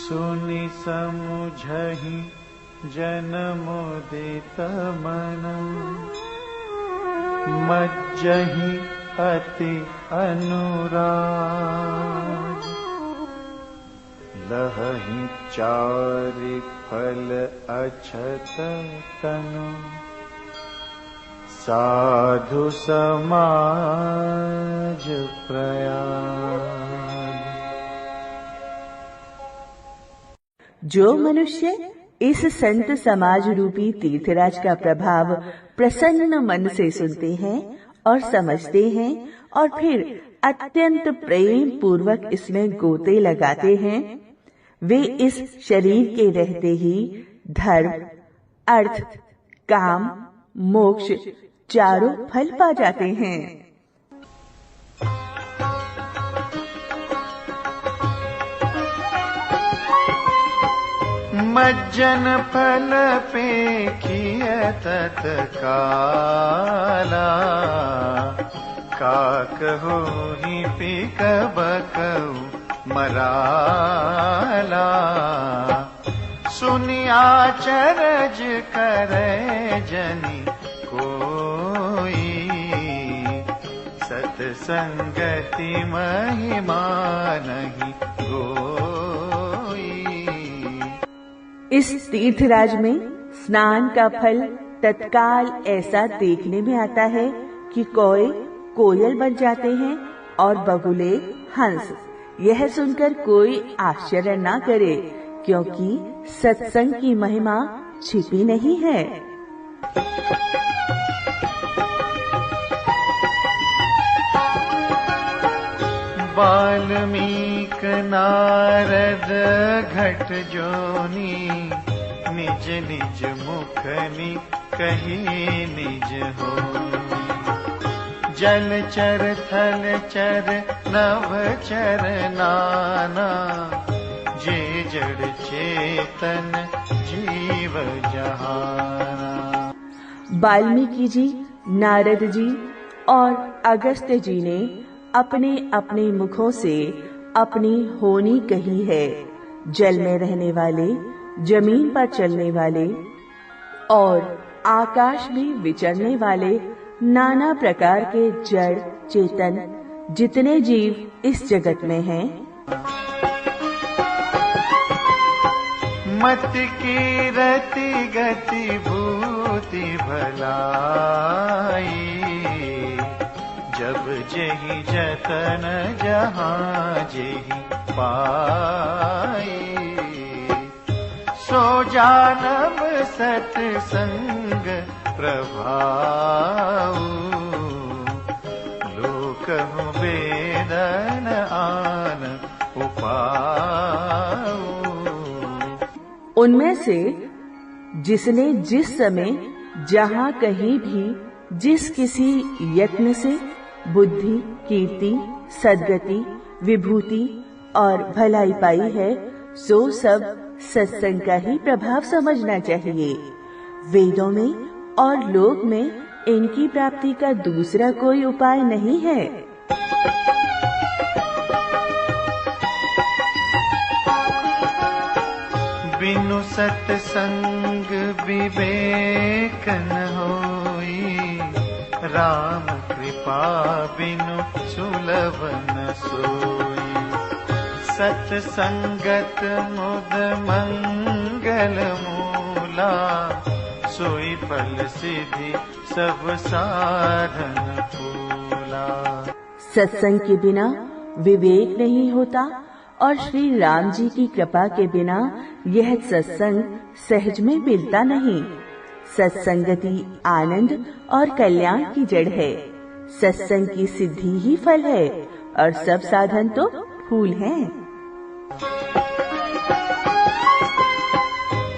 सुनि समुझहि जन मुदित मन, मज्जहि अति अनुराग। लहहि चारि फल अछत तनु, साधु समाज प्रयाग। जो मनुष्य इस संत समाज रूपी तीर्थराज का प्रभाव प्रसन्न मन से सुनते हैं और समझते हैं और फिर अत्यंत प्रेम पूर्वक इसमें गोते लगाते हैं, वे इस शरीर के रहते ही धर्म, अर्थ, काम, मोक्ष चारों फल पा जाते हैं। मज्जन फल पेखिय तत्काला, काक होहि पिक बकउ मराला। सुनि आचरज करे जनि कोई, सत्संगति महिमा नहीं गोई। इस तीर्थराज में स्नान का फल तत्काल ऐसा देखने में आता है कि कौए कोयल बन जाते हैं और बगुले हंस। यह सुनकर कोई आश्चर्य ना करे, क्योंकि सत्संग की महिमा छिपी नहीं है। वाल्मीक नारद घट जोनी, निज निज मुखनि कही निज होनी। जल चर थल चर नभ चर नाना, जे जड़ चेतन जीव जहाना। वाल्मीकि जी, नारद जी और अगस्त्य जी ने अपने अपने मुखों से अपनी होनी कही है। जल में रहने वाले, जमीन पर चलने वाले और आकाश में विचरने वाले नाना प्रकार के जड़ चेतन जितने जीव इस जगत में हैं, मत की रति गति भूति भलाई। जब जेहि जतन जहाँ जेहि पाई, सो जानब सत्संग प्रभाऊ। लोकहु वेदन आन उपाऊ। उनमें से जिसने जिस समय जहाँ कहीं भी जिस किसी यत्न से बुद्धि, कीर्ति, सद्गति, विभूति और भलाई पाई है, सो सब सत्संग का ही प्रभाव समझना चाहिए। वेदों में और लोक में इनकी प्राप्ति का दूसरा कोई उपाय नहीं है। बिनु सत्संग विवेक न होई, राम कृपा बिनु सुलभ न सोई। सत्संगत मुद मंगल मूला, सोई फल सिद्धि सब साधन फूला। सत्संग के बिना विवेक नहीं होता और श्री राम जी की कृपा के बिना यह सत्संग सहज में मिलता नहीं। सत्संगति आनंद और कल्याण की जड़ है। सत्संग की सिद्धि ही फल है और सब साधन तो फूल हैं।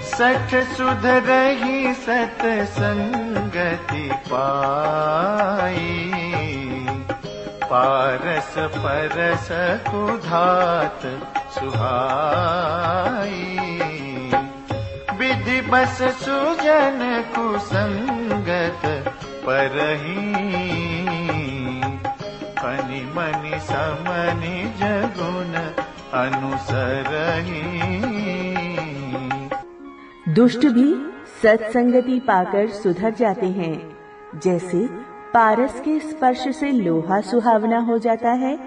सठ सुध रही सत्संगति पाई, पारस परस कुधात सुहाई। विधि बस सुजन कुसंगत परही, फनि मनि समनि जगुन अनुसरहि। दुष्ट भी सत्संगति पाकर सुधर जाते हैं। जैसे पारस के स्पर्श से लोहा सुहावना हो जाता है,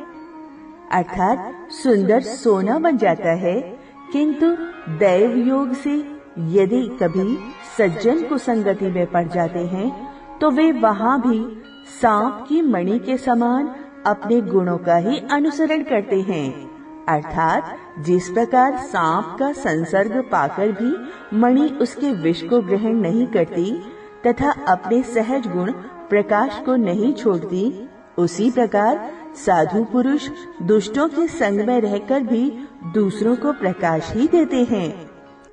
अर्थात सुंदर सोना बन जाता है। किंतु दैव योग से यदि कभी सज्जन को संगति में पड़ जाते हैं तो वे वहां भी सांप की मणि के समान अपने गुणों का ही अनुसरण करते हैं। अर्थात जिस प्रकार सांप का संसर्ग पाकर भी मणि उसके विष को ग्रहण नहीं करती तथा अपने सहज गुण प्रकाश को नहीं छोड़ती, उसी प्रकार साधु पुरुष दुष्टों के संग में रहकर भी दूसरों को प्रकाश ही देते हैं।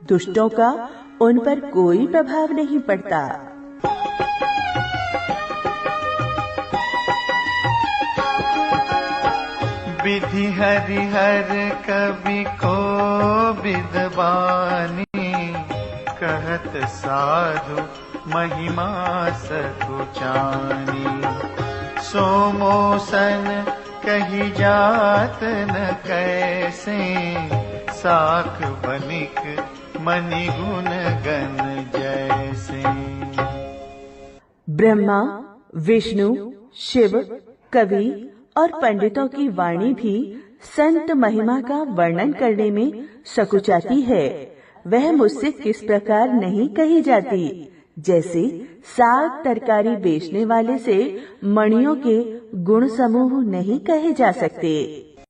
दुष्टों का उन पर कोई प्रभाव नहीं पड़ता। विधि हरिहर कवि को विद्वानी, कहत साधु महिमा सकुचानी। सोमोसन कही जात न कैसे, साख बनिक मनि गुण गण जैसे। ब्रह्मा, विष्णु, शिव, कवि और पंडितों की वाणी भी संत महिमा का वर्णन करने में सकुचाती है। वह मुझसे किस प्रकार नहीं कही जाती, जैसे साग तरकारी बेचने वाले से मणियों के गुण समूह नहीं कहे जा सकते।